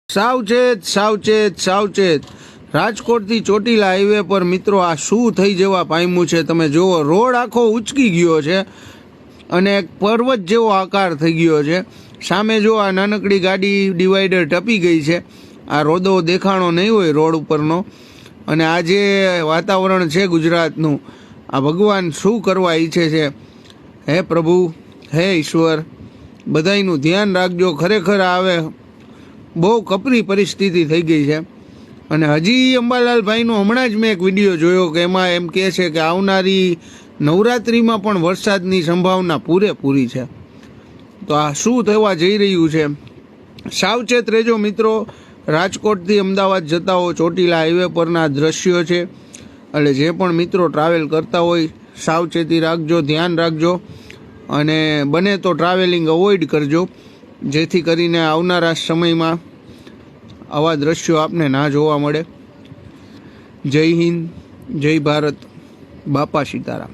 સાવચેત સાવચેત સાવચેત રાજકોટથી ચોટીલા હાઈવે પર મિત્રો આ શું થઈ જવા પામ્યું છે તમે જુઓ. રોડ આખો ઉચકી ગયો છે અને એક પર્વત જેવો આકાર થઈ ગયો છે. સામે જો આ નાનકડી ગાડી ડિવાઈડર ટપી ગઈ છે. આ રોદો દેખાણો નહીં હોય રોડ ઉપરનો. અને આ જે વાતાવરણ છે ગુજરાતનું, આ ભગવાન શું કરવા ઈચ્છે છે. હે પ્રભુ, હે ઈશ્વર, બધાયનું ધ્યાન રાખજો. ખરેખર આવે બહુ કપરી પરિસ્થિતિ થઈ ગઈ છે. અને હજી અંબાલાલભાઈનો હમણાં જ મેં એક વિડીયો જોયો કે એમાં એમ કહે છે કે આવનારી નવરાત્રિમાં પણ વરસાદની સંભાવના પૂરેપૂરી છે. તો આ શું થવા જઈ રહ્યું છે, સાવચેત રહેજો મિત્રો. રાજકોટથી અમદાવાદ જતા હો, ચોટીલા હાઈવે પરના દ્રશ્યો છે. એટલે જે પણ મિત્રો ટ્રાવેલ કરતા હોય સાવચેતી રાખજો, ધ્યાન રાખજો અને બને તો ટ્રાવેલિંગ અવોઇડ કરજો, જેથી કરીને આવનારા સમયમાં આવા દ્રશ્યો આપને ના જોવા મળે. જય હિન્દ, જય ભારત, બાપા સીતારામ.